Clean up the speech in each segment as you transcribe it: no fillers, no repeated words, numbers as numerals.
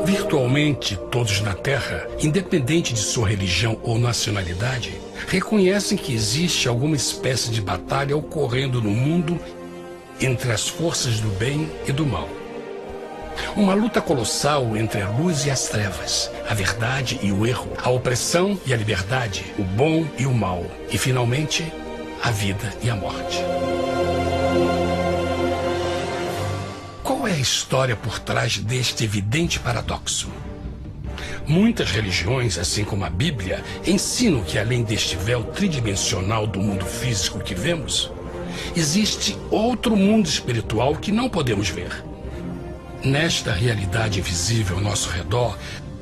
Virtualmente todos na Terra, independente de sua religião ou nacionalidade, reconhecem que existe alguma espécie de batalha ocorrendo no mundo entre as forças do bem e do mal. Uma luta colossal entre a luz e as trevas, a verdade e o erro, a opressão e a liberdade, o bom e o mal, e finalmente, a vida e a morte. Qual é a história por trás deste evidente paradoxo? Muitas religiões, assim como a Bíblia, ensinam que além deste véu tridimensional do mundo físico que vemos, existe outro mundo espiritual que não podemos ver. Nesta realidade invisível ao nosso redor,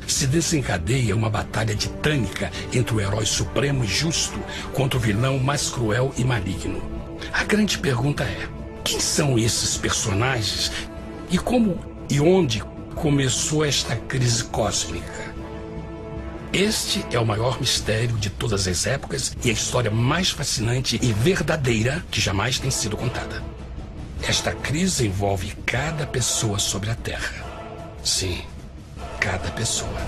se desencadeia uma batalha titânica entre o herói supremo e justo contra o vilão mais cruel e maligno. A grande pergunta é: quem são esses personagens e como e onde começou esta crise cósmica? Este é o maior mistério de todas as épocas e a história mais fascinante e verdadeira que jamais tem sido contada. Esta crise envolve cada pessoa sobre a Terra. Sim, cada pessoa.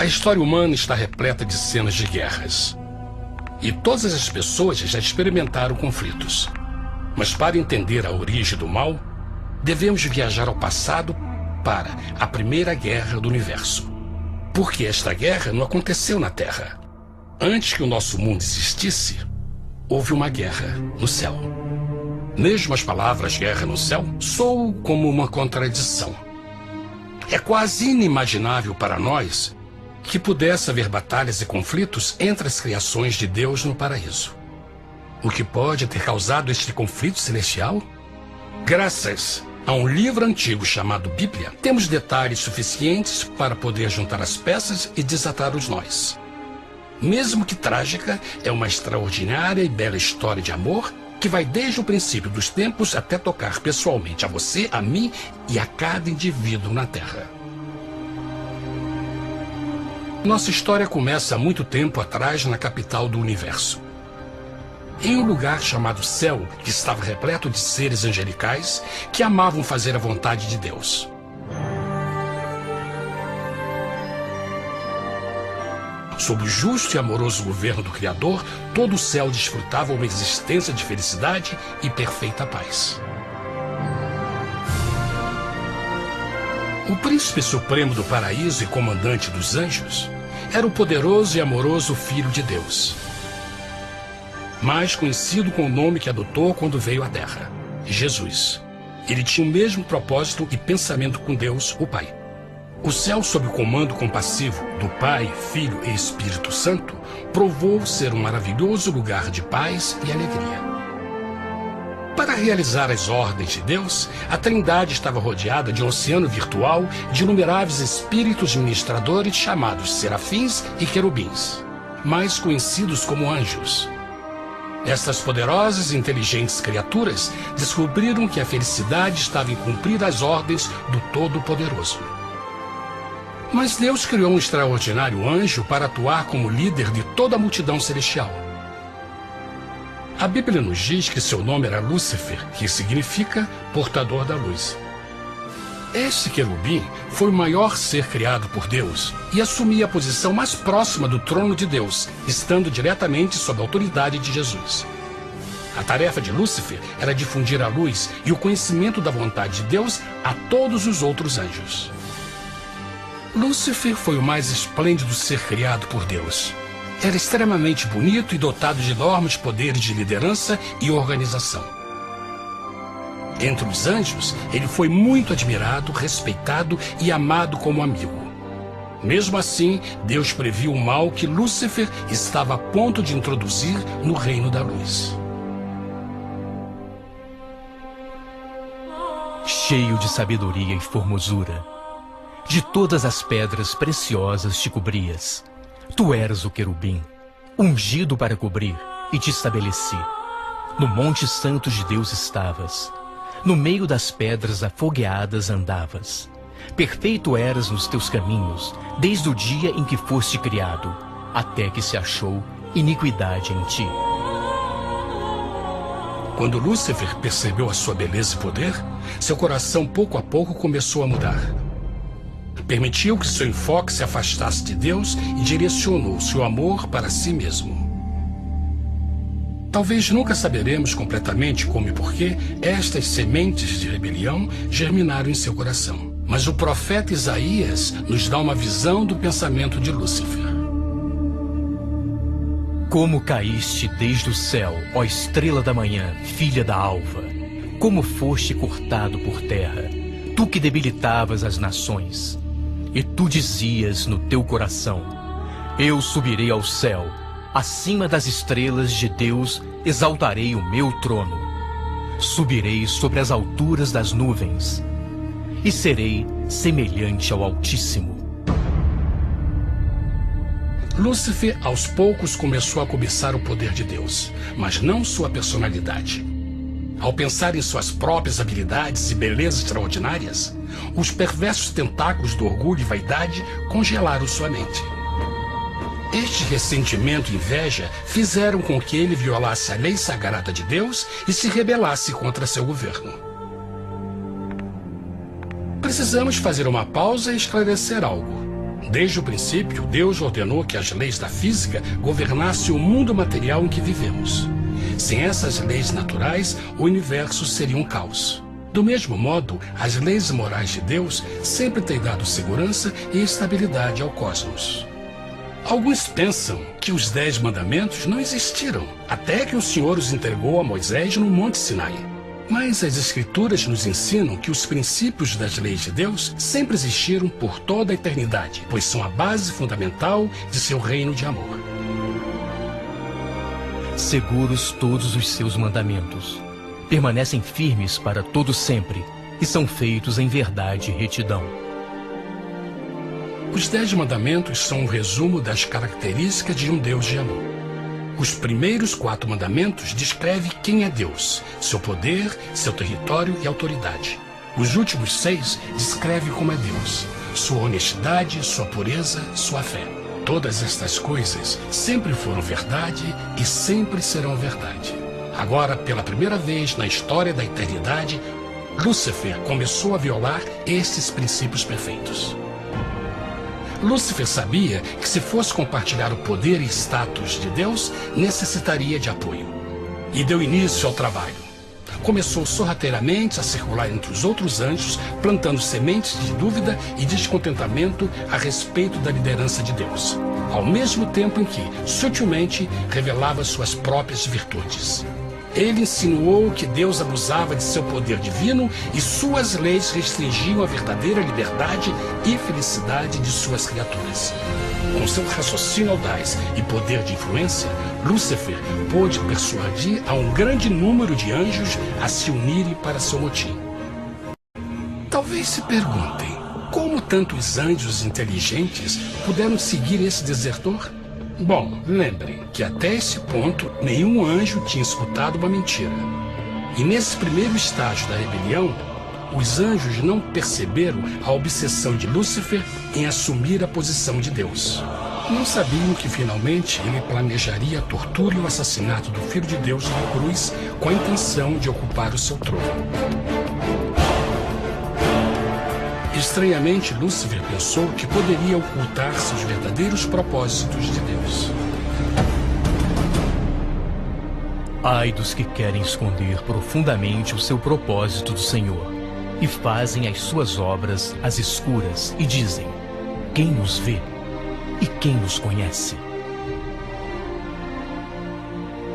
A história humana está repleta de cenas de guerras. E todas as pessoas já experimentaram conflitos. Mas para entender a origem do mal, devemos viajar ao passado para a Primeira Guerra do Universo. Porque esta guerra não aconteceu na Terra. Antes que o nosso mundo existisse, houve uma guerra no céu. Mesmo as palavras guerra no céu soam como uma contradição. É quase inimaginável para nós que pudesse haver batalhas e conflitos entre as criações de Deus no paraíso. O que pode ter causado este conflito celestial? Graças a um livro antigo chamado Bíblia, temos detalhes suficientes para poder juntar as peças e desatar os nós. Mesmo que trágica, é uma extraordinária e bela história de amor que vai desde o princípio dos tempos até tocar pessoalmente a você, a mim e a cada indivíduo na Terra. Nossa história começa há muito tempo atrás na capital do universo. Em um lugar chamado Céu, que estava repleto de seres angelicais que amavam fazer a vontade de Deus. Sob o justo e amoroso governo do Criador, todo o céu desfrutava uma existência de felicidade e perfeita paz. O príncipe supremo do paraíso e comandante dos anjos era o poderoso e amoroso Filho de Deus, mais conhecido com o nome que adotou quando veio à Terra, Jesus. Ele tinha o mesmo propósito e pensamento com Deus, o Pai. O céu, sob o comando compassivo do Pai, Filho e Espírito Santo, provou ser um maravilhoso lugar de paz e alegria. Para realizar as ordens de Deus, a Trindade estava rodeada de um oceano virtual de inumeráveis espíritos ministradores chamados serafins e querubins, mais conhecidos como anjos. Estas poderosas e inteligentes criaturas descobriram que a felicidade estava em cumprir as ordens do Todo-Poderoso. Mas Deus criou um extraordinário anjo para atuar como líder de toda a multidão celestial. A Bíblia nos diz que seu nome era Lúcifer, que significa portador da luz. Este querubim foi o maior ser criado por Deus e assumia a posição mais próxima do trono de Deus, estando diretamente sob a autoridade de Jesus. A tarefa de Lúcifer era difundir a luz e o conhecimento da vontade de Deus a todos os outros anjos. Lúcifer foi o mais esplêndido ser criado por Deus. Era extremamente bonito e dotado de enormes poderes de liderança e organização. Entre os anjos, ele foi muito admirado, respeitado e amado como amigo. Mesmo assim, Deus previu o mal que Lúcifer estava a ponto de introduzir no reino da luz. Cheio de sabedoria e formosura, de todas as pedras preciosas te cobrias. Tu eras o querubim, ungido para cobrir, e te estabeleci. No monte santo de Deus estavas. No meio das pedras afogueadas andavas. Perfeito eras nos teus caminhos, desde o dia em que foste criado, até que se achou iniquidade em ti. Quando Lúcifer percebeu a sua beleza e poder, seu coração pouco a pouco começou a mudar. Permitiu que seu enfoque se afastasse de Deus e direcionou seu amor para si mesmo. Talvez nunca saberemos completamente como e porquê estas sementes de rebelião germinaram em seu coração. Mas o profeta Isaías nos dá uma visão do pensamento de Lúcifer. Como caíste desde o céu, ó estrela da manhã, filha da alva! Como foste cortado por terra, tu que debilitavas as nações! E tu dizias no teu coração: eu subirei ao céu, acima das estrelas de Deus exaltarei o meu trono. Subirei sobre as alturas das nuvens e serei semelhante ao Altíssimo. Lúcifer, aos poucos, começou a cobiçar o poder de Deus, mas não sua personalidade. Ao pensar em suas próprias habilidades e belezas extraordinárias, os perversos tentáculos do orgulho e vaidade congelaram sua mente. Este ressentimento e inveja fizeram com que ele violasse a lei sagrada de Deus e se rebelasse contra seu governo. Precisamos fazer uma pausa e esclarecer algo. Desde o princípio, Deus ordenou que as leis da física governassem o mundo material em que vivemos. Sem essas leis naturais, o universo seria um caos. Do mesmo modo, as leis morais de Deus sempre têm dado segurança e estabilidade ao cosmos. Alguns pensam que os 10 mandamentos não existiram, até que o Senhor os entregou a Moisés no Monte Sinai. Mas as Escrituras nos ensinam que os princípios das leis de Deus sempre existiram por toda a eternidade, pois são a base fundamental de seu reino de amor. Seguros todos os seus mandamentos, permanecem firmes para todo sempre e são feitos em verdade e retidão. Os 10 mandamentos são um resumo das características de um Deus de amor. Os primeiros 4 mandamentos descrevem quem é Deus, seu poder, seu território e autoridade. Os últimos 6 descrevem como é Deus, sua honestidade, sua pureza, sua fé. Todas estas coisas sempre foram verdade e sempre serão verdade. Agora, pela primeira vez na história da eternidade, Lúcifer começou a violar estes princípios perfeitos. Lúcifer sabia que se fosse compartilhar o poder e status de Deus, necessitaria de apoio. E deu início ao trabalho. Começou sorrateiramente a circular entre os outros anjos, plantando sementes de dúvida e descontentamento a respeito da liderança de Deus, ao mesmo tempo em que, sutilmente, revelava suas próprias virtudes. Ele insinuou que Deus abusava de seu poder divino e suas leis restringiam a verdadeira liberdade e felicidade de suas criaturas. Com seu raciocínio audaz e poder de influência, Lúcifer pôde persuadir a um grande número de anjos a se unirem para seu motim. Talvez se perguntem, como tantos anjos inteligentes puderam seguir esse desertor? Bom, lembrem que até esse ponto nenhum anjo tinha escutado uma mentira. E nesse primeiro estágio da rebelião, os anjos não perceberam a obsessão de Lúcifer em assumir a posição de Deus. Não sabiam que finalmente ele planejaria a tortura e o assassinato do Filho de Deus na cruz com a intenção de ocupar o seu trono. Estranhamente, Lúcifer pensou que poderia ocultar seus verdadeiros propósitos de Deus. Ai dos que querem esconder profundamente o seu propósito do Senhor e fazem as suas obras às escuras e dizem: quem nos vê e quem nos conhece?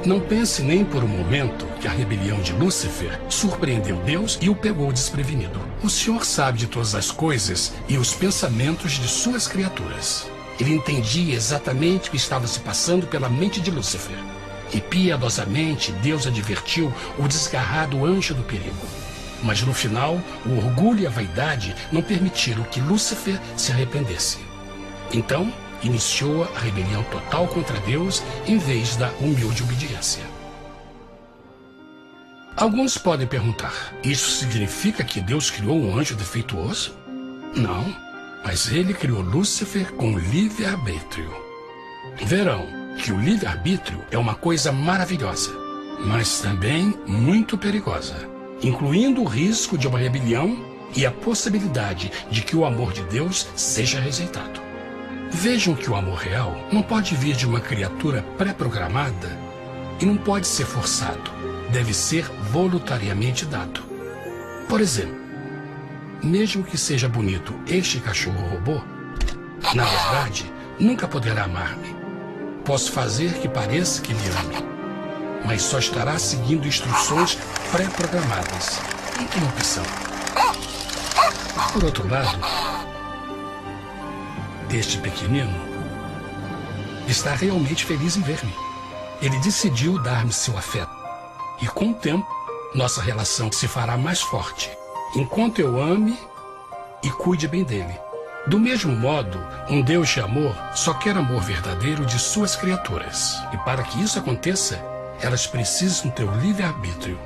Não pense nem por um momento que a rebelião de Lúcifer surpreendeu Deus e o pegou desprevenido. O Senhor sabe de todas as coisas e os pensamentos de suas criaturas. Ele entendia exatamente o que estava se passando pela mente de Lúcifer. E piedosamente Deus advertiu o desgarrado anjo do perigo. Mas no final, o orgulho e a vaidade não permitiram que Lúcifer se arrependesse. Então, iniciou a rebelião total contra Deus em vez da humilde obediência. Alguns podem perguntar: isso significa que Deus criou um anjo defeituoso? Não, mas ele criou Lúcifer com livre-arbítrio. Verão que o livre-arbítrio é uma coisa maravilhosa, mas também muito perigosa, incluindo o risco de uma rebelião e a possibilidade de que o amor de Deus seja rejeitado. Vejam que o amor real não pode vir de uma criatura pré-programada e não pode ser forçado, deve ser voluntariamente dado. Por exemplo, mesmo que seja bonito este cachorro robô, na verdade, nunca poderá amar-me. Posso fazer que pareça que me ame, mas só estará seguindo instruções pré-programadas. Não tem opção. Por outro lado, este pequenino está realmente feliz em ver-me. Ele decidiu dar-me seu afeto. E com o tempo, nossa relação se fará mais forte, enquanto eu ame e cuide bem dele. Do mesmo modo, um Deus de amor só quer amor verdadeiro de suas criaturas. E para que isso aconteça, elas precisam ter o livre-arbítrio.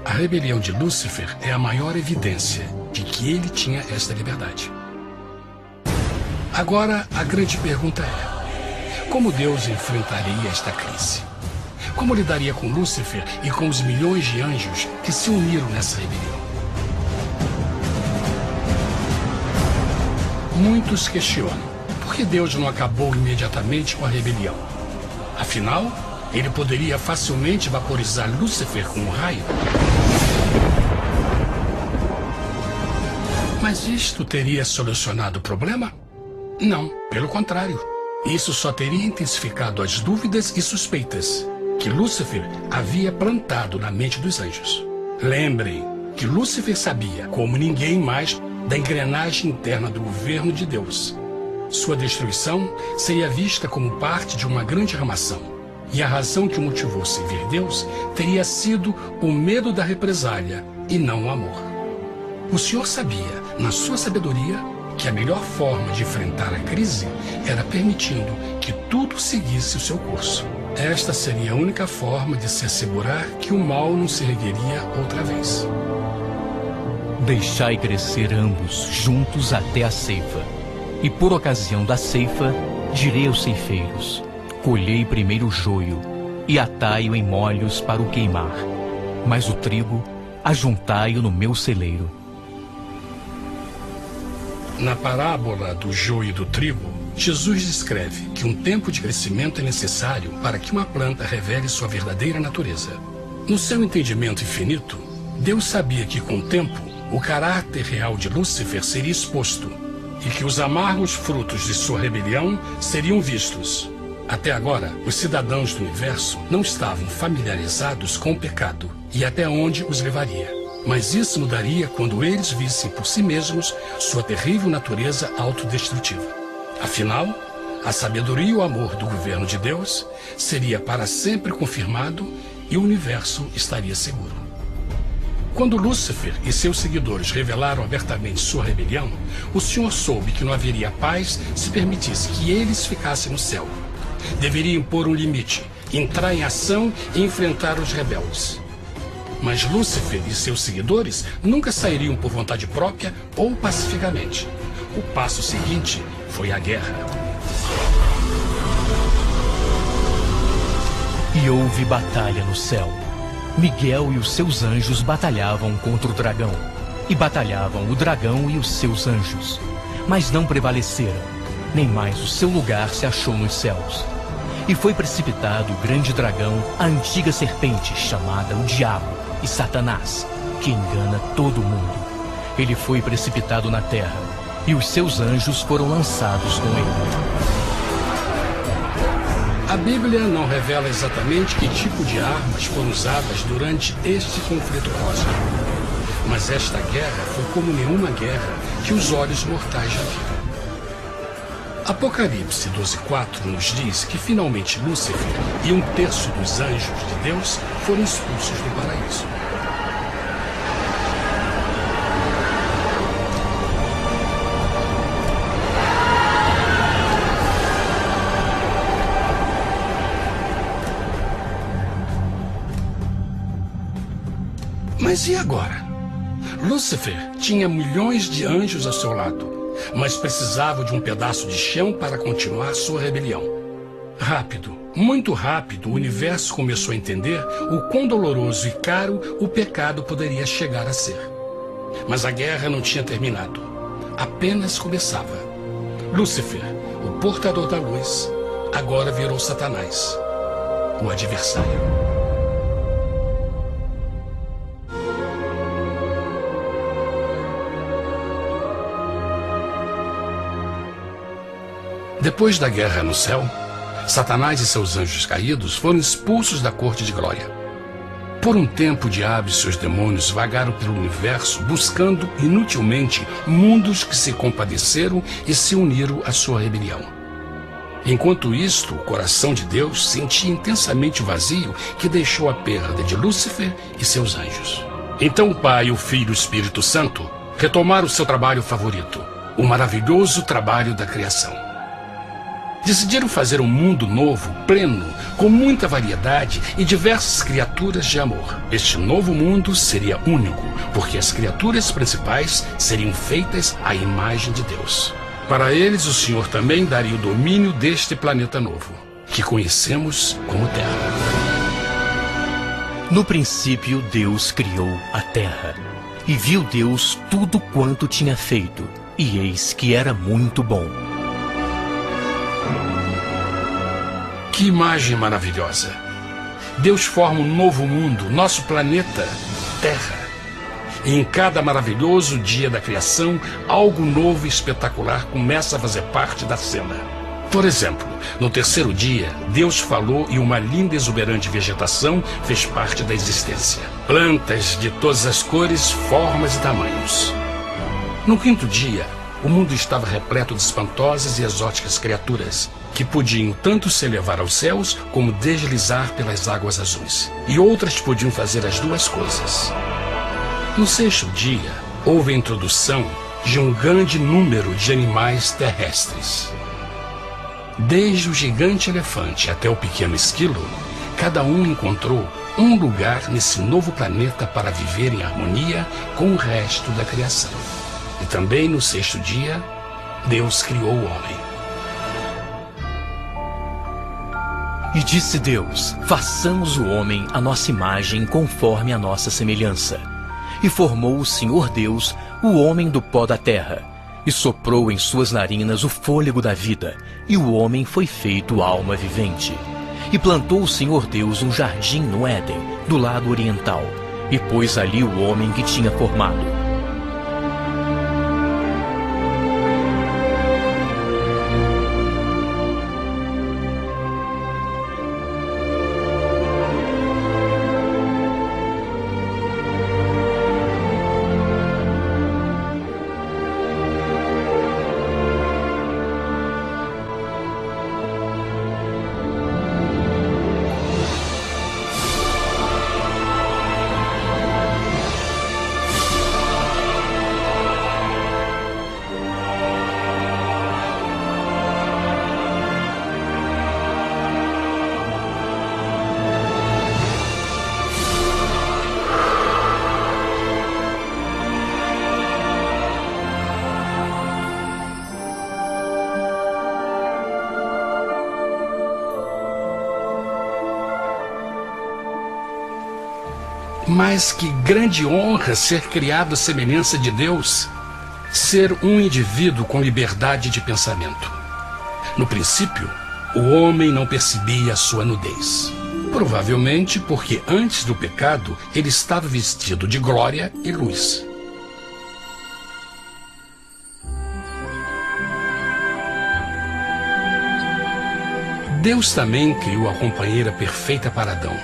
A rebelião de Lúcifer é a maior evidência de que ele tinha esta liberdade. Agora, a grande pergunta é: como Deus enfrentaria esta crise? Como lidaria com Lúcifer e com os milhões de anjos que se uniram nessa rebelião? Muitos questionam: por que Deus não acabou imediatamente com a rebelião? Afinal, ele poderia facilmente vaporizar Lúcifer com um raio. Mas isto teria solucionado o problema? Não, pelo contrário. Isso só teria intensificado as dúvidas e suspeitas que Lúcifer havia plantado na mente dos anjos. Lembrem que Lúcifer sabia, como ninguém mais, da engrenagem interna do governo de Deus. Sua destruição seria vista como parte de uma grande armação, e a razão que o motivou a servir Deus teria sido o medo da represália e não o amor. O Senhor sabia, na sua sabedoria, que a melhor forma de enfrentar a crise era permitindo que tudo seguisse o seu curso. Esta seria a única forma de se assegurar que o mal não se ergueria outra vez. Deixai crescer ambos juntos até a ceifa. E por ocasião da ceifa, direi aos ceifeiros: colhei primeiro o joio e atai-o em molhos para o queimar, mas o trigo ajuntai-o no meu celeiro. Na parábola do joio e do trigo, Jesus descreve que um tempo de crescimento é necessário para que uma planta revele sua verdadeira natureza. No seu entendimento infinito, Deus sabia que com o tempo, o caráter real de Lúcifer seria exposto e que os amargos frutos de sua rebelião seriam vistos. Até agora, os cidadãos do universo não estavam familiarizados com o pecado e até onde os levaria. Mas isso mudaria quando eles vissem por si mesmos sua terrível natureza autodestrutiva. Afinal, a sabedoria e o amor do governo de Deus seria para sempre confirmado e o universo estaria seguro. Quando Lúcifer e seus seguidores revelaram abertamente sua rebelião, o Senhor soube que não haveria paz se permitisse que eles ficassem no céu. Deveria impor um limite, entrar em ação e enfrentar os rebeldes. Mas Lúcifer e seus seguidores nunca sairiam por vontade própria ou pacificamente. O passo seguinte foi a guerra. houve batalha no céu. Miguel e os seus anjos batalhavam contra o dragão. E batalhavam o dragão e os seus anjos. Mas não prevaleceram, nem mais o seu lugar se achou nos céus. E foi precipitado o grande dragão, a antiga serpente, chamada o Diabo e Satanás, que engana todo mundo. Ele foi precipitado na terra, e os seus anjos foram lançados com ele. A Bíblia não revela exatamente que tipo de armas foram usadas durante este conflito cósmico. Mas esta guerra foi como nenhuma guerra que os olhos mortais já viram. Apocalipse 12:4 nos diz que finalmente Lúcifer e 1/3 dos anjos de Deus foram expulsos do paraíso. Mas e agora? Lúcifer tinha milhões de anjos ao seu lado, mas precisava de um pedaço de chão para continuar sua rebelião. Rápido, muito rápido, o universo começou a entender o quão doloroso e caro o pecado poderia chegar a ser. Mas a guerra não tinha terminado, apenas começava. Lúcifer, o portador da luz, agora virou Satanás, o adversário. Depois da guerra no céu, Satanás e seus anjos caídos foram expulsos da corte de glória. Por um tempo, o diabo e seus demônios vagaram pelo universo buscando inutilmente mundos que se compadeceram e se uniram à sua rebelião. Enquanto isto, o coração de Deus sentia intensamente o vazio que deixou a perda de Lúcifer e seus anjos. Então o Pai, o Filho e o Espírito Santo retomaram seu trabalho favorito, o maravilhoso trabalho da criação. Decidiram fazer um mundo novo, pleno, com muita variedade e diversas criaturas de amor. Este novo mundo seria único, porque as criaturas principais seriam feitas à imagem de Deus. Para eles, o Senhor também daria o domínio deste planeta novo, que conhecemos como Terra. No princípio, Deus criou a terra. E viu Deus tudo quanto tinha feito, e eis que era muito bom. Que imagem maravilhosa! Deus forma um novo mundo, nosso planeta, Terra. E em cada maravilhoso dia da criação, algo novo e espetacular começa a fazer parte da cena. Por exemplo, no terceiro dia, Deus falou e uma linda e exuberante vegetação fez parte da existência. Plantas de todas as cores, formas e tamanhos. No quinto dia, o mundo estava repleto de espantosas e exóticas criaturas, que podiam tanto se elevar aos céus como deslizar pelas águas azuis. E outras podiam fazer as duas coisas. No sexto dia, houve a introdução de um grande número de animais terrestres. Desde o gigante elefante até o pequeno esquilo, cada um encontrou um lugar nesse novo planeta para viver em harmonia com o resto da criação. E também no sexto dia, Deus criou o homem. E disse Deus: façamos o homem à nossa imagem, conforme a nossa semelhança. E formou o Senhor Deus o homem do pó da terra, e soprou em suas narinas o fôlego da vida, e o homem foi feito alma vivente. E plantou o Senhor Deus um jardim no Éden, do lado oriental, e pôs ali o homem que tinha formado. Mas que grande honra ser criado à semelhança de Deus, ser um indivíduo com liberdade de pensamento. No princípio, o homem não percebia a sua nudez. Provavelmente porque antes do pecado ele estava vestido de glória e luz. Deus também criou a companheira perfeita para Adão,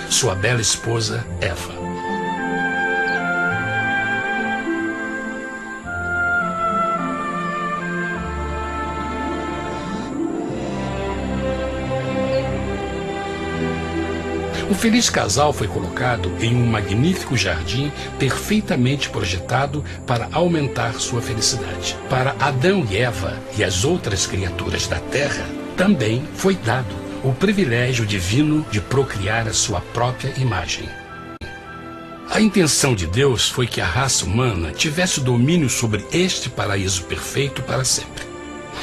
sua bela esposa Eva. O feliz casal foi colocado em um magnífico jardim perfeitamente projetado para aumentar sua felicidade. Para Adão e Eva e as outras criaturas da terra, também foi dado o privilégio divino de procriar a sua própria imagem. A intenção de Deus foi que a raça humana tivesse domínio sobre este paraíso perfeito para sempre.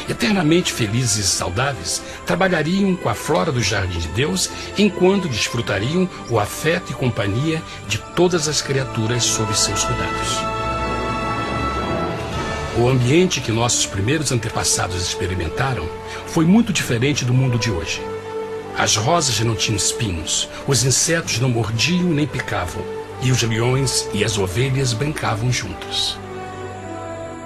Eternamente felizes e saudáveis, trabalhariam com a flora do jardim de Deus, enquanto desfrutariam o afeto e companhia de todas as criaturas sob seus cuidados. O ambiente que nossos primeiros antepassados experimentaram foi muito diferente do mundo de hoje. As rosas não tinham espinhos, os insetos não mordiam nem picavam, e os leões e as ovelhas brincavam juntos.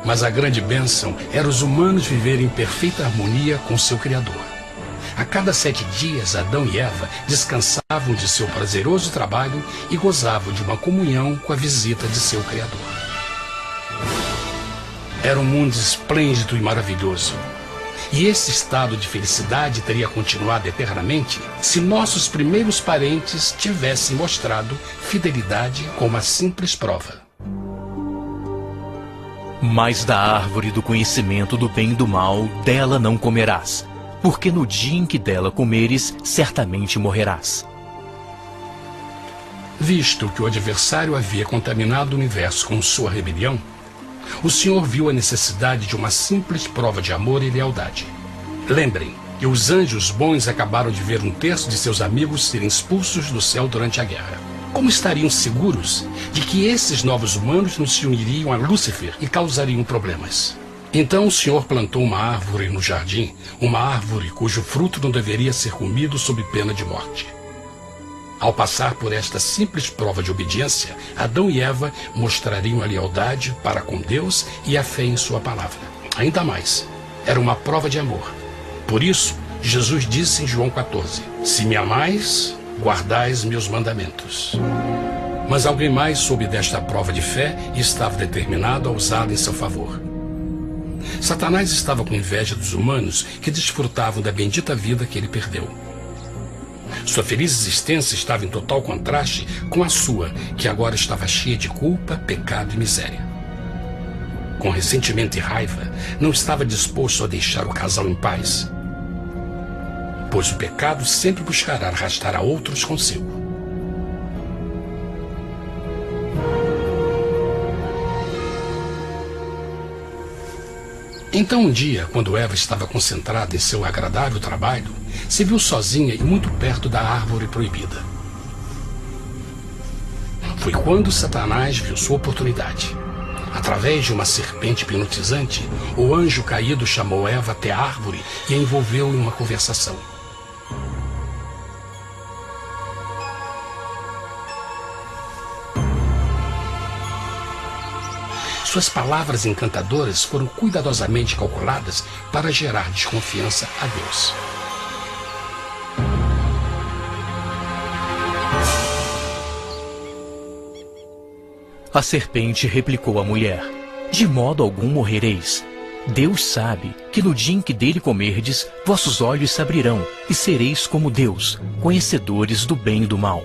Mas a grande bênção era os humanos viverem em perfeita harmonia com seu Criador. A cada 7 dias, Adão e Eva descansavam de seu prazeroso trabalho e gozavam de uma comunhão com a visita de seu Criador. Era um mundo esplêndido e maravilhoso. E esse estado de felicidade teria continuado eternamente se nossos primeiros parentes tivessem mostrado fidelidade com uma simples prova. Mas da árvore do conhecimento do bem e do mal, dela não comerás, porque no dia em que dela comeres, certamente morrerás. Visto que o adversário havia contaminado o universo com sua rebelião, o Senhor viu a necessidade de uma simples prova de amor e lealdade. Lembrem que os anjos bons acabaram de ver 1/3 de seus amigos serem expulsos do céu durante a guerra. Como estariam seguros de que esses novos humanos não se uniriam a Lúcifer e causariam problemas? Então o Senhor plantou uma árvore no jardim, uma árvore cujo fruto não deveria ser comido sob pena de morte. Ao passar por esta simples prova de obediência, Adão e Eva mostrariam a lealdade para com Deus e a fé em sua palavra. Ainda mais, era uma prova de amor. Por isso, Jesus disse em João 14, se me amais, guardais meus mandamentos. Mas alguém mais soube desta prova de fé e estava determinado a usá-la em seu favor. Satanás estava com inveja dos humanos que desfrutavam da bendita vida que ele perdeu. Sua feliz existência estava em total contraste com a sua, que agora estava cheia de culpa, pecado e miséria. Com ressentimento e raiva, não estava disposto a deixar o casal em paz, pois o pecado sempre buscará arrastar a outros consigo. Então um dia, quando Eva estava concentrada em seu agradável trabalho, se viu sozinha e muito perto da árvore proibida. Foi quando Satanás viu sua oportunidade. Através de uma serpente hipnotizante, o anjo caído chamou Eva até a árvore e a envolveu em uma conversação. Suas palavras encantadoras foram cuidadosamente calculadas para gerar desconfiança a Deus. A serpente replicou à mulher, de modo algum morrereis. Deus sabe que no dia em que dele comerdes, vossos olhos se abrirão e sereis como Deus, conhecedores do bem e do mal.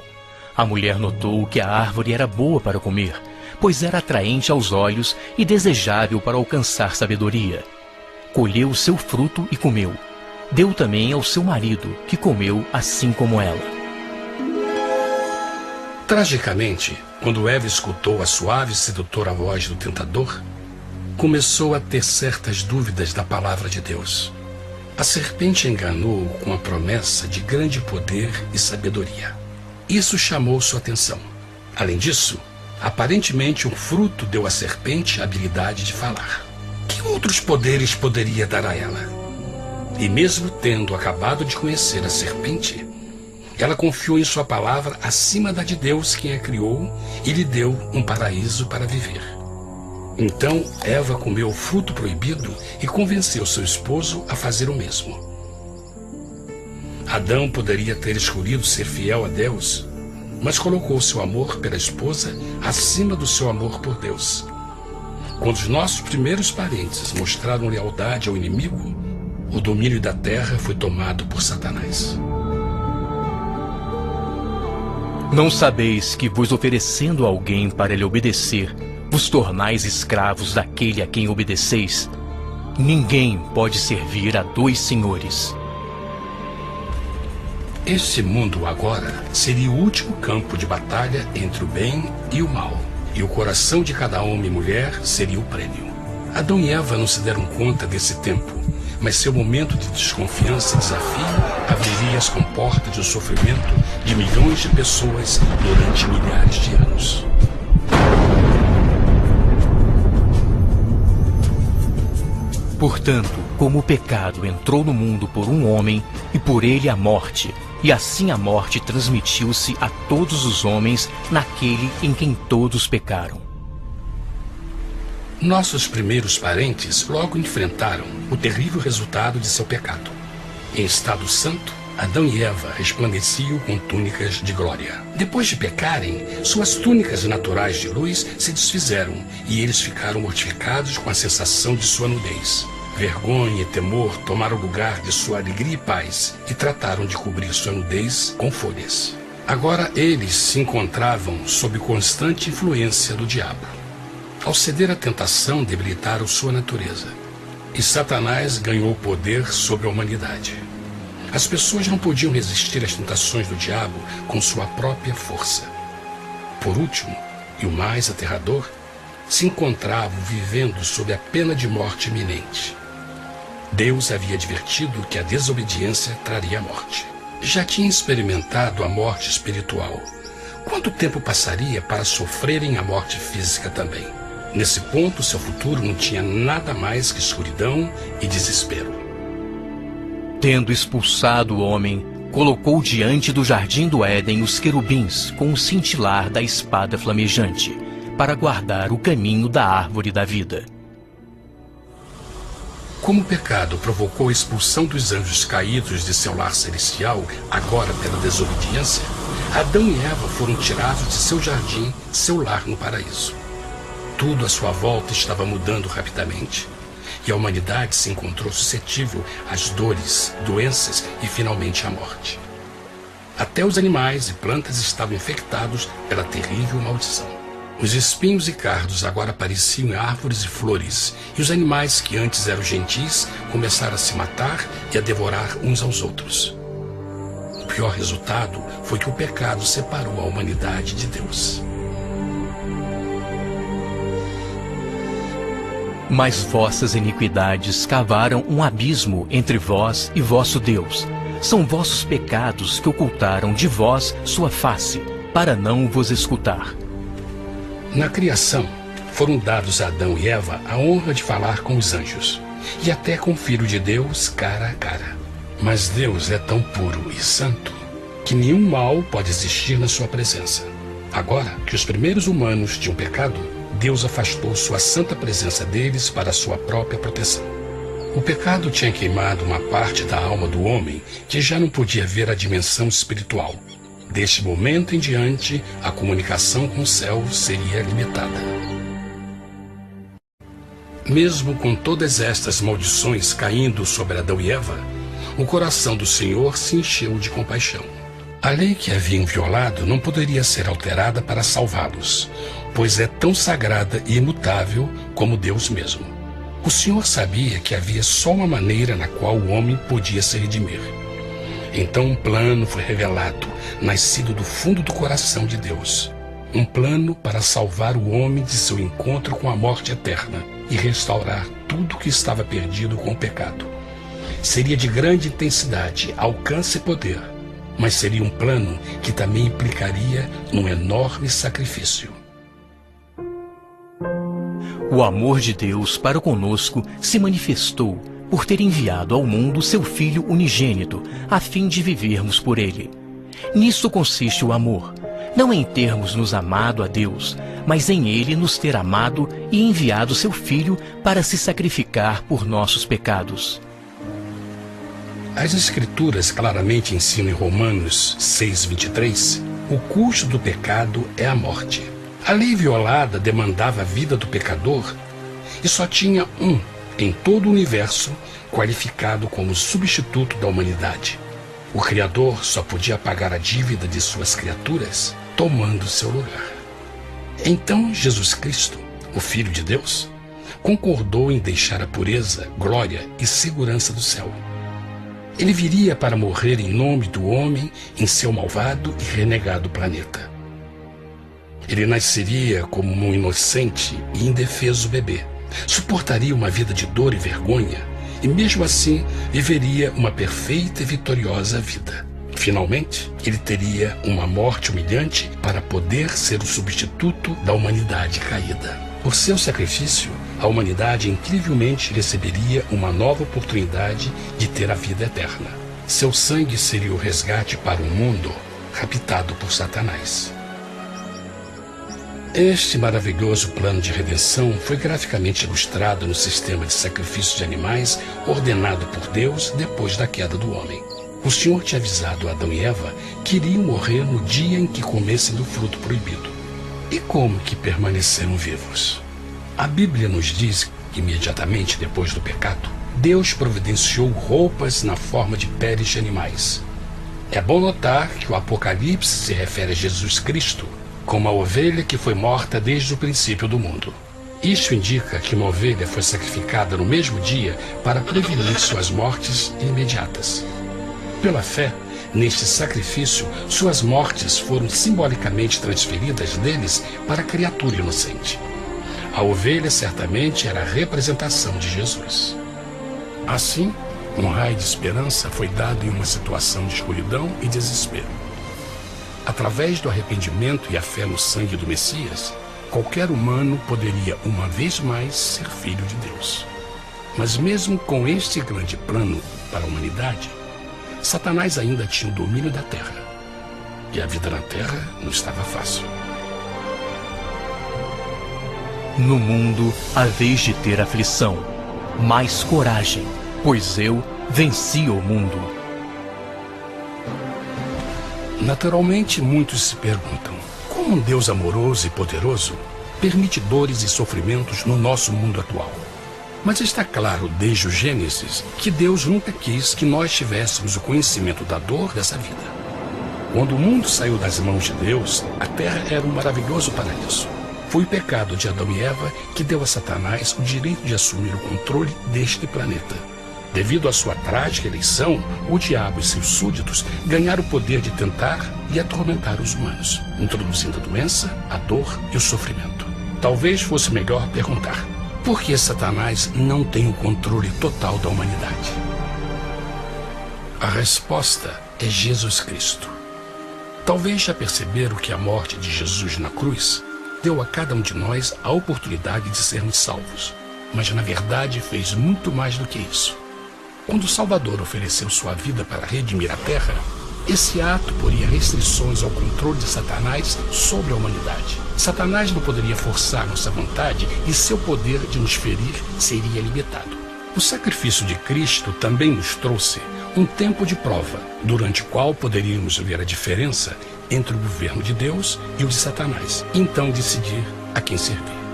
A mulher notou que a árvore era boa para comer, pois era atraente aos olhos e desejável para alcançar sabedoria. Colheu o seu fruto e comeu. Deu também ao seu marido, que comeu assim como ela. Tragicamente, quando Eva escutou a suave e sedutora voz do tentador, começou a ter certas dúvidas da palavra de Deus. A serpente enganou-o com a promessa de grande poder e sabedoria. Isso chamou sua atenção. Além disso, aparentemente o fruto deu à serpente a habilidade de falar. Que outros poderes poderia dar a ela? E mesmo tendo acabado de conhecer a serpente, ela confiou em sua palavra acima da de Deus, quem a criou, e lhe deu um paraíso para viver. Então Eva comeu o fruto proibido e convenceu seu esposo a fazer o mesmo. Adão poderia ter escolhido ser fiel a Deus, mas colocou seu amor pela esposa acima do seu amor por Deus. Quando os nossos primeiros parentes mostraram lealdade ao inimigo, o domínio da terra foi tomado por Satanás. Não sabeis que, vos oferecendo a alguém para lhe obedecer, vos tornais escravos daquele a quem obedeceis? Ninguém pode servir a dois senhores. Este mundo agora seria o último campo de batalha entre o bem e o mal, e o coração de cada homem e mulher seria o prêmio. Adão e Eva não se deram conta desse tempo, mas seu momento de desconfiança e desafio abriria as comportas do sofrimento de milhões de pessoas durante milhares de anos. Portanto, como o pecado entrou no mundo por um homem, e por ele a morte, e assim a morte transmitiu-se a todos os homens naquele em quem todos pecaram. Nossos primeiros parentes logo enfrentaram o terrível resultado de seu pecado. Em estado santo, Adão e Eva resplandeciam com túnicas de glória. Depois de pecarem, suas túnicas naturais de luz se desfizeram e eles ficaram mortificados com a sensação de sua nudez. Vergonha e temor tomaram lugar de sua alegria e paz e trataram de cobrir sua nudez com folhas. Agora eles se encontravam sob constante influência do diabo. Ao ceder à tentação, debilitaram sua natureza. E Satanás ganhou poder sobre a humanidade. As pessoas não podiam resistir às tentações do diabo com sua própria força. Por último, e o mais aterrador, se encontravam vivendo sob a pena de morte iminente. Deus havia advertido que a desobediência traria a morte. Já tinha experimentado a morte espiritual. Quanto tempo passaria para sofrerem a morte física também? Nesse ponto, seu futuro não tinha nada mais que escuridão e desespero. Tendo expulsado o homem, colocou diante do jardim do Éden os querubins com o cintilar da espada flamejante, para guardar o caminho da árvore da vida. Como o pecado provocou a expulsão dos anjos caídos de seu lar celestial, agora pela desobediência, Adão e Eva foram tirados de seu jardim, seu lar no paraíso. Tudo à sua volta estava mudando rapidamente, e a humanidade se encontrou suscetível às dores, doenças e finalmente à morte. Até os animais e plantas estavam infectados pela terrível maldição. Os espinhos e cardos agora pareciam árvores e flores, e os animais que antes eram gentis começaram a se matar e a devorar uns aos outros. O pior resultado foi que o pecado separou a humanidade de Deus. Mas vossas iniquidades cavaram um abismo entre vós e vosso Deus. São vossos pecados que ocultaram de vós sua face, para não vos escutar. Na criação, foram dados a Adão e Eva a honra de falar com os anjos, e até com o Filho de Deus cara a cara. Mas Deus é tão puro e santo que nenhum mal pode existir na sua presença. Agora que os primeiros humanos tinham pecado, Deus afastou sua santa presença deles para a sua própria proteção. O pecado tinha queimado uma parte da alma do homem que já não podia ver a dimensão espiritual. Deste momento em diante, a comunicação com o céu seria limitada. Mesmo com todas estas maldições caindo sobre Adão e Eva, o coração do Senhor se encheu de compaixão. A lei que haviam violado não poderia ser alterada para salvá-los, pois é tão sagrada e imutável como Deus mesmo. O Senhor sabia que havia só uma maneira na qual o homem podia se redimir. Então um plano foi revelado, nascido do fundo do coração de Deus. Um plano para salvar o homem de seu encontro com a morte eterna e restaurar tudo que estava perdido com o pecado. Seria de grande intensidade, alcance e poder, mas seria um plano que também implicaria num enorme sacrifício. O amor de Deus para conosco se manifestou por ter enviado ao mundo seu Filho unigênito, a fim de vivermos por ele. Nisto consiste o amor, não em termos nos amado a Deus, mas em ele nos ter amado e enviado seu Filho para se sacrificar por nossos pecados. As Escrituras claramente ensinam em Romanos 6:23, o custo do pecado é a morte. A lei violada demandava a vida do pecador e só tinha um em todo o universo qualificado como substituto da humanidade. O Criador só podia pagar a dívida de suas criaturas tomando seu lugar. Então Jesus Cristo, o Filho de Deus, concordou em deixar a pureza, glória e segurança do céu. Ele viria para morrer em nome do homem em seu malvado e renegado planeta. Ele nasceria como um inocente e indefeso bebê, suportaria uma vida de dor e vergonha e mesmo assim viveria uma perfeita e vitoriosa vida. Finalmente, ele teria uma morte humilhante para poder ser o substituto da humanidade caída. Por seu sacrifício, a humanidade incrivelmente receberia uma nova oportunidade de ter a vida eterna. Seu sangue seria o resgate para um mundo raptado por Satanás. Este maravilhoso plano de redenção foi graficamente ilustrado no sistema de sacrifício de animais ordenado por Deus depois da queda do homem. O Senhor tinha avisado Adão e Eva que iriam morrer no dia em que comessem do fruto proibido. E como que permaneceram vivos? A Bíblia nos diz que imediatamente depois do pecado, Deus providenciou roupas na forma de peles de animais. É bom notar que o Apocalipse se refere a Jesus Cristo como a ovelha que foi morta desde o princípio do mundo. Isto indica que uma ovelha foi sacrificada no mesmo dia para prevenir suas mortes imediatas. Pela fé, neste sacrifício, suas mortes foram simbolicamente transferidas deles para a criatura inocente. A ovelha certamente era a representação de Jesus. Assim, um raio de esperança foi dado em uma situação de escuridão e desespero. Através do arrependimento e a fé no sangue do Messias, qualquer humano poderia uma vez mais ser filho de Deus. Mas mesmo com este grande plano para a humanidade, Satanás ainda tinha o domínio da terra. E a vida na terra não estava fácil. No mundo haveis de ter aflição, mas coragem, pois eu venci o mundo. Naturalmente, muitos se perguntam, como um Deus amoroso e poderoso permite dores e sofrimentos no nosso mundo atual? Mas está claro desde o Gênesis que Deus nunca quis que nós tivéssemos o conhecimento da dor dessa vida. Quando o mundo saiu das mãos de Deus, a terra era um maravilhoso paraíso. Foi o pecado de Adão e Eva que deu a Satanás o direito de assumir o controle deste planeta. Devido à sua trágica eleição, o diabo e seus súditos ganharam o poder de tentar e atormentar os humanos, introduzindo a doença, a dor e o sofrimento. Talvez fosse melhor perguntar: por que Satanás não tem o controle total da humanidade? A resposta é Jesus Cristo. Talvez já perceberam que a morte de Jesus na cruz deu a cada um de nós a oportunidade de sermos salvos, mas na verdade fez muito mais do que isso. Quando o Salvador ofereceu sua vida para redimir a terra, esse ato poria restrições ao controle de Satanás sobre a humanidade. Satanás não poderia forçar nossa vontade e seu poder de nos ferir seria limitado. O sacrifício de Cristo também nos trouxe um tempo de prova, durante o qual poderíamos ver a diferença entre o governo de Deus e o de Satanás, e então decidir a quem servir.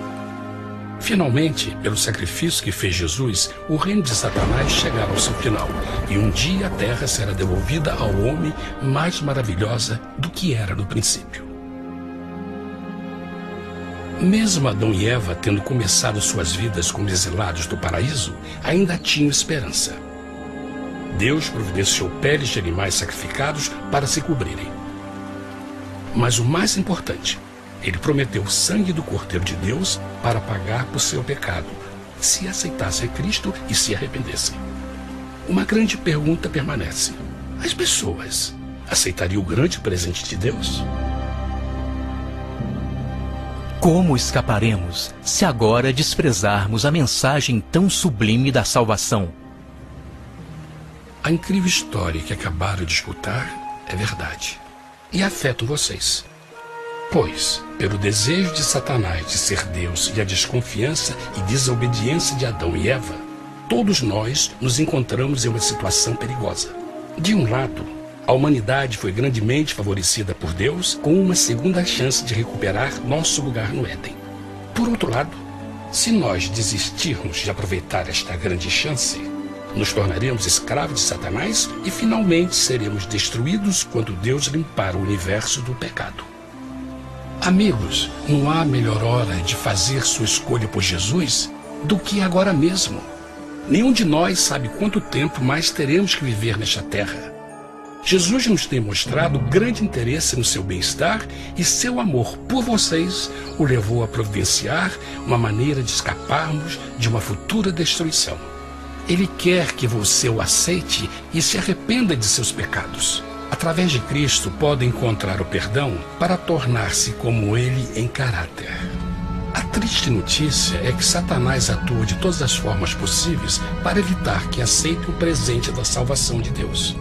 Finalmente, pelo sacrifício que fez Jesus, o reino de Satanás chegará ao seu final, e um dia a terra será devolvida ao homem mais maravilhosa do que era no princípio. Mesmo Adão e Eva tendo começado suas vidas como exilados do paraíso, ainda tinham esperança. Deus providenciou peles de animais sacrificados para se cobrirem. Mas o mais importante, ele prometeu o sangue do Cordeiro de Deus para pagar por seu pecado, se aceitassem Cristo e se arrependessem. Uma grande pergunta permanece: as pessoas aceitaria o grande presente de Deus? Como escaparemos se agora desprezarmos a mensagem tão sublime da salvação? A incrível história que acabaram de escutar é verdade e afeta vocês. Pois, pelo desejo de Satanás de ser Deus e a desconfiança e desobediência de Adão e Eva, todos nós nos encontramos em uma situação perigosa. De um lado, a humanidade foi grandemente favorecida por Deus com uma segunda chance de recuperar nosso lugar no Éden. Por outro lado, se nós desistirmos de aproveitar esta grande chance, nos tornaremos escravos de Satanás e finalmente seremos destruídos quando Deus limpar o universo do pecado. Amigos, não há melhor hora de fazer sua escolha por Jesus do que agora mesmo. Nenhum de nós sabe quanto tempo mais teremos que viver nesta terra. Jesus nos tem mostrado grande interesse no seu bem-estar e seu amor por vocês o levou a providenciar uma maneira de escaparmos de uma futura destruição. Ele quer que você o aceite e se arrependa de seus pecados. Através de Cristo, pode encontrar o perdão para tornar-se como Ele em caráter. A triste notícia é que Satanás atua de todas as formas possíveis para evitar que aceite o presente da salvação de Deus.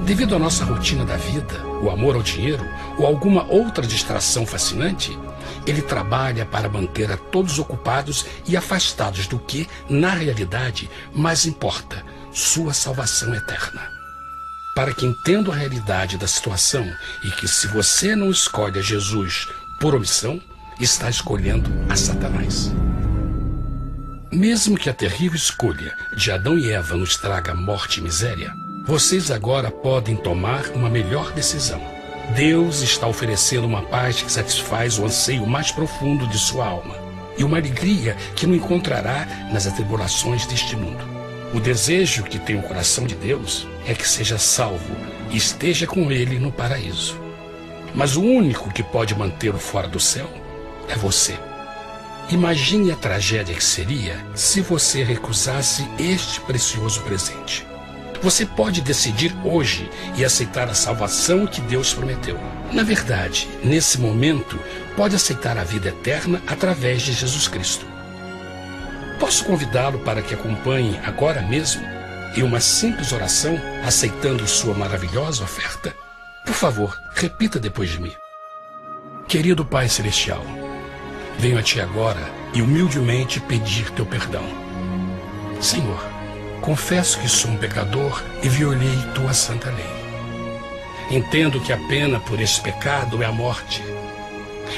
Devido à nossa rotina da vida, o amor ao dinheiro ou alguma outra distração fascinante, ele trabalha para manter a todos ocupados e afastados do que, na realidade, mais importa, sua salvação eterna. Para que entendam a realidade da situação e que se você não escolhe a Jesus por omissão, está escolhendo a Satanás. Mesmo que a terrível escolha de Adão e Eva nos traga morte e miséria, vocês agora podem tomar uma melhor decisão. Deus está oferecendo uma paz que satisfaz o anseio mais profundo de sua alma e uma alegria que não encontrará nas atribulações deste mundo. O desejo que tem o coração de Deus é que seja salvo e esteja com Ele no paraíso. Mas o único que pode mantê-lo fora do céu é você. Imagine a tragédia que seria se você recusasse este precioso presente. Você pode decidir hoje e aceitar a salvação que Deus prometeu. Na verdade, nesse momento, pode aceitar a vida eterna através de Jesus Cristo. Posso convidá-lo para que acompanhe agora mesmo em uma simples oração, aceitando sua maravilhosa oferta? Por favor, repita depois de mim. Querido Pai Celestial, venho a Ti agora e humildemente pedir Teu perdão. Senhor, confesso que sou um pecador e violei Tua santa lei. Entendo que a pena por esse pecado é a morte.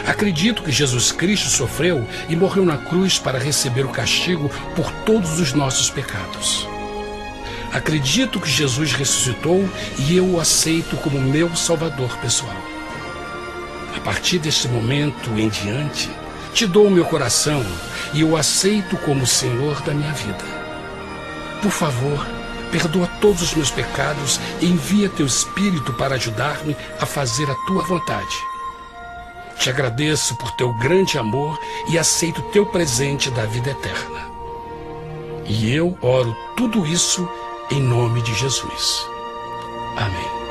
Acredito que Jesus Cristo sofreu e morreu na cruz para receber o castigo por todos os nossos pecados. Acredito que Jesus ressuscitou e eu o aceito como meu Salvador pessoal. A partir deste momento em diante, Te dou o meu coração e o aceito como Senhor da minha vida. Por favor, perdoa todos os meus pecados e envia Teu Espírito para ajudar-me a fazer a Tua vontade. Te agradeço por Teu grande amor e aceito Teu presente da vida eterna. E eu oro tudo isso em nome de Jesus. Amém.